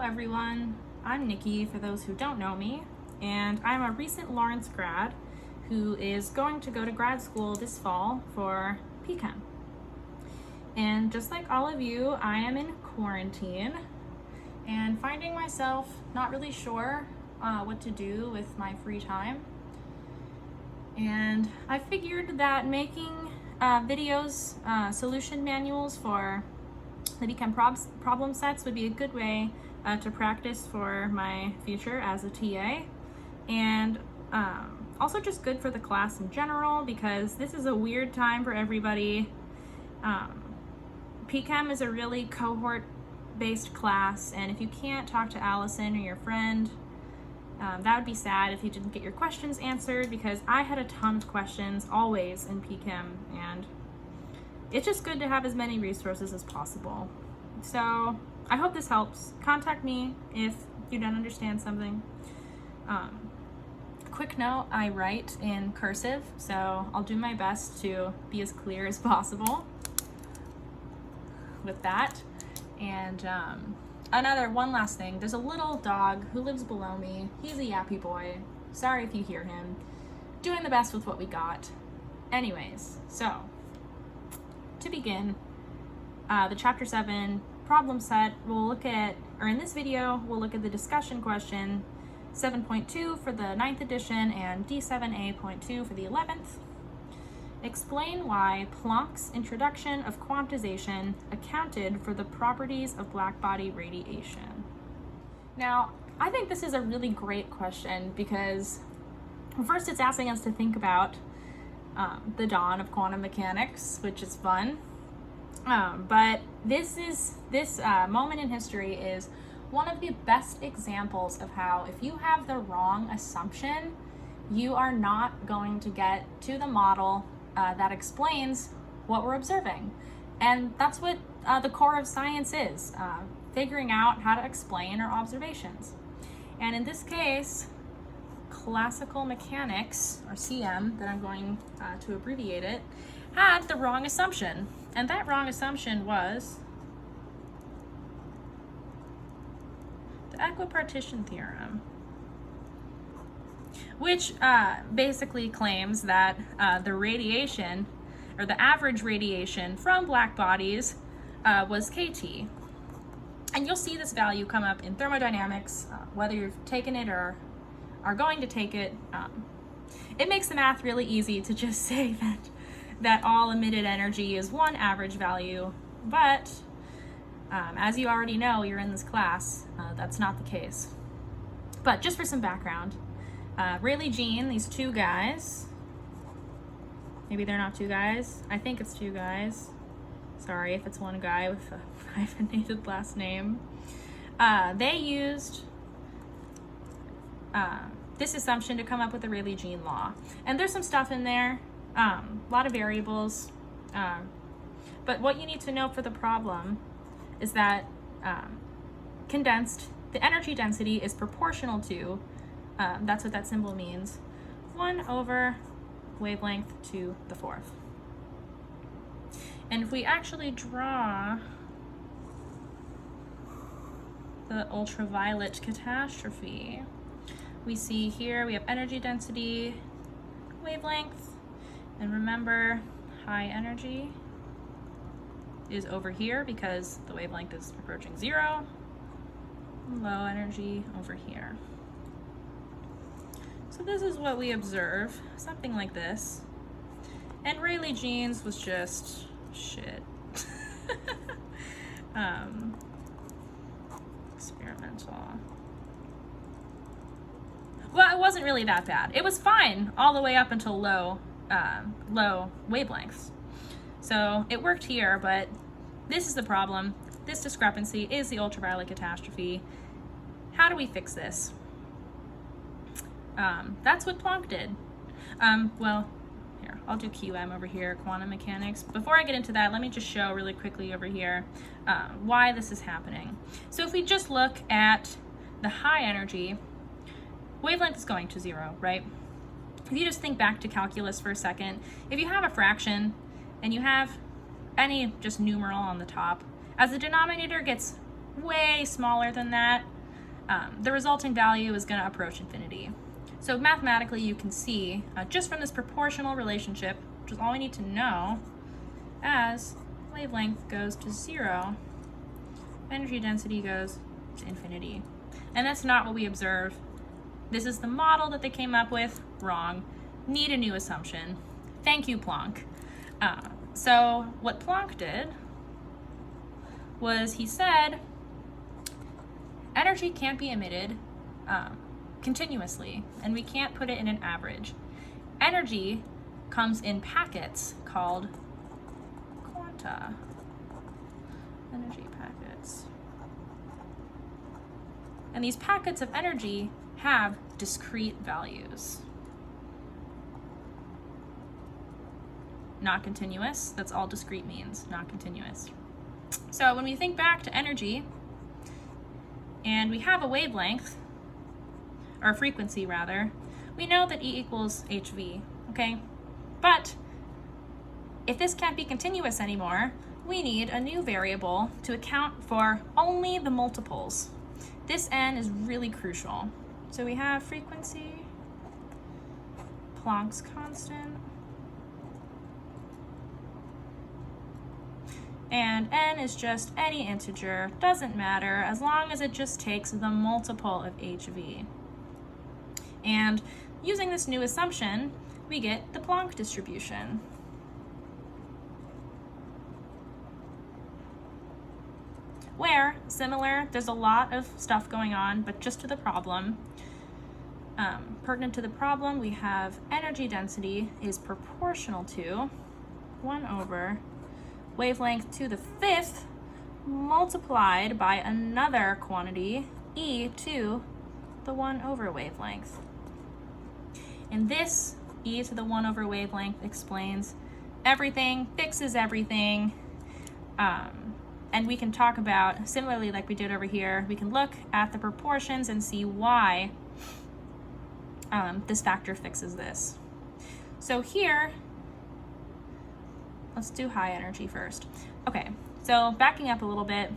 everyone, I'm Nikki for those who don't know me, and I'm a recent Lawrence grad who is going to go to grad school this fall for PChem. And just like all of you, I am in quarantine and finding myself not really sure what to do with my free time. And I figured that making videos, solution manuals for the PChem problem sets would be a good way to practice for my future as a TA, and also just good for the class in general because this is a weird time for everybody. PChem is a really cohort-based class, and if you can't talk to Allison or your friend, that would be sad if you didn't get your questions answered, because I had a ton of questions always in PChem, and it's just good to have as many resources as possible. So I hope this helps. Contact me if you don't understand something. Quick note, I write in cursive, so I'll do my best to be as clear as possible with that. And one last thing, there's a little dog who lives below me. He's a yappy boy. Sorry if you hear him. Doing the best with what we got. Anyways, so to begin, the chapter 7 problem set, we'll look at, or in this video, we'll look at the discussion question 7.2 for the 9th edition and D7A.2 for the 11th. Explain why Planck's introduction of quantization accounted for the properties of blackbody radiation. Now, I think this is a really great question because first it's asking us to think about the dawn of quantum mechanics, which is fun. But this moment in history is one of the best examples of how if you have the wrong assumption, you are not going to get to the model that explains what we're observing. And that's what the core of science is, figuring out how to explain our observations. And in this case, classical mechanics, or CM, that I'm going to abbreviate it, had the wrong assumption. And that wrong assumption was the equipartition theorem, which basically claims that the radiation, or the average radiation from black bodies was KT. And you'll see this value come up in thermodynamics, whether you've taken it or are going to take it. It makes the math really easy to just say that all emitted energy is one average value, but as you already know, you're in this class, that's not the case. But just for some background, Rayleigh Jean, these two guys, maybe they're not two guys, I think it's two guys, sorry if it's one guy with a hyphenated last name, they used this assumption to come up with the Rayleigh Jean law. And there's some stuff in there, a lot of variables, but what you need to know for the problem is that the energy density is proportional to, that's what that symbol means, 1 over wavelength to the 4th. And if we actually draw the ultraviolet catastrophe, we see here we have energy density, wavelength, and remember high energy is over here because the wavelength is approaching 0, low energy over here. So this is what we observe, something like this. And Rayleigh Jean's was just shit. Experimental. Well, it wasn't really that bad. It was fine all the way up until low wavelengths. So it worked here, but this is the problem. This discrepancy is the ultraviolet catastrophe. How do we fix this? That's what Planck did. Well, here, I'll do QM over here, quantum mechanics. Before I get into that, let me just show really quickly over here why this is happening. So if we just look at the high energy, wavelength is going to 0, right? If you just think back to calculus for a second, if you have a fraction and you have any just numeral on the top, as the denominator gets way smaller than that, the resulting value is going to approach infinity. So mathematically, you can see just from this proportional relationship, which is all we need to know, as wavelength goes to 0, energy density goes to infinity. And that's not what we observe. This is the model that they came up with. Wrong. Need a new assumption. Thank you, Planck. So what Planck did was he said energy can't be emitted continuously, and we can't put it in an average. Energy comes in packets called quanta. Energy packets. And these packets of energy have discrete values. Not continuous, that's all discrete means, not continuous. So when we think back to energy, and we have a wavelength, or a frequency rather, we know that E equals hv, okay? But if this can't be continuous anymore, we need a new variable to account for only the multiples. This n is really crucial. So we have frequency, Planck's constant, and n is just any integer, doesn't matter, as long as it just takes the multiple of hv. And using this new assumption, we get the Planck distribution. Where, similar, there's a lot of stuff going on, but just to the problem, pertinent to the problem, we have energy density is proportional to 1 over wavelength to the 5th multiplied by another quantity, e to the 1 over wavelength. And this e to the 1 over wavelength explains everything, fixes everything, and we can talk about, similarly like we did over here, we can look at the proportions and see why this factor fixes this. So here, let's do high energy first. Okay, so backing up a little bit,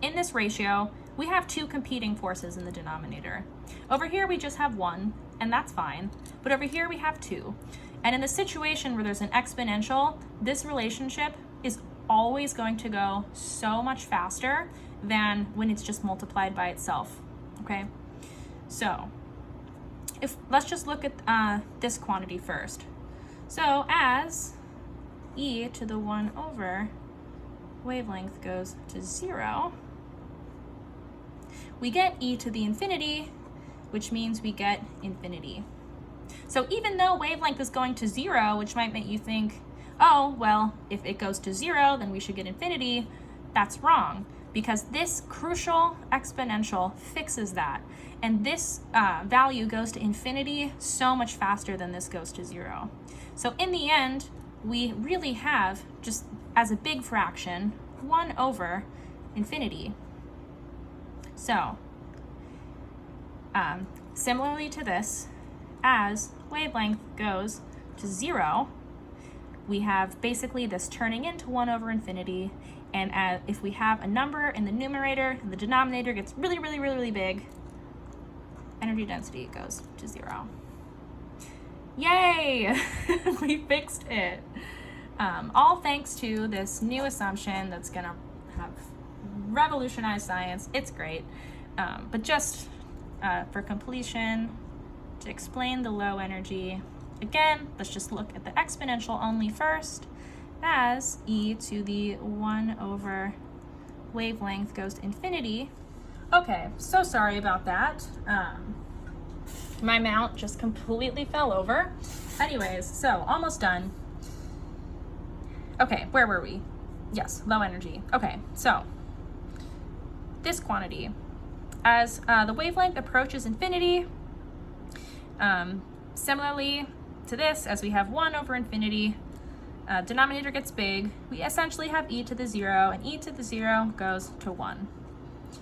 in this ratio, we have 2 competing forces in the denominator. Over here, we just have 1, and that's fine, but over here we have 2. And in the situation where there's an exponential, this relationship is always going to go so much faster than when it's just multiplied by itself, okay? So, let's just look at this quantity first. So as e to the 1 over wavelength goes to 0, we get e to the infinity, which means we get infinity. So even though wavelength is going to 0, which might make you think, oh, well, if it goes to 0, then we should get infinity, that's wrong, because this crucial exponential fixes that. And this value goes to infinity so much faster than this goes to 0. So in the end, we really have, just as a big fraction, 1 over infinity. So, similarly to this, as wavelength goes to 0, we have basically this turning into 1 over infinity, and if we have a number in the numerator, the denominator gets really, really, really, really big, energy density goes to 0. Yay! We fixed it. All thanks to this new assumption that's gonna have revolutionized science. It's great. But just for completion, to explain the low energy, again, let's just look at the exponential only first, as e to the 1 over wavelength goes to infinity. Okay, so sorry about that. My mount just completely fell over. Anyways, so almost done. Okay, where were we? Yes, low energy. Okay, so this quantity, as the wavelength approaches infinity, similarly to this, as we have 1 over infinity, denominator gets big, we essentially have e to the 0, and e to the 0 goes to 1.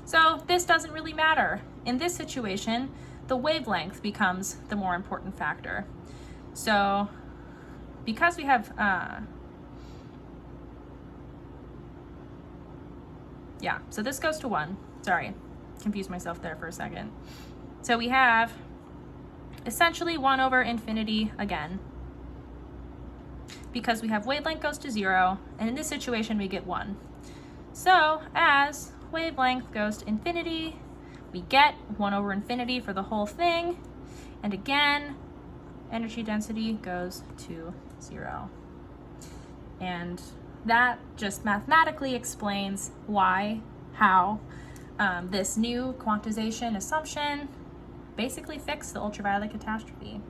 So this doesn't really matter. In this situation, the wavelength becomes the more important factor. So because we have, so this goes to 1, sorry. confused myself there for a second. So we have essentially 1 over infinity again, because we have wavelength goes to 0, and in this situation we get 1. So as wavelength goes to infinity, we get 1 over infinity for the whole thing, and again, energy density goes to 0. And that just mathematically explains how this new quantization assumption basically fixed the ultraviolet catastrophe.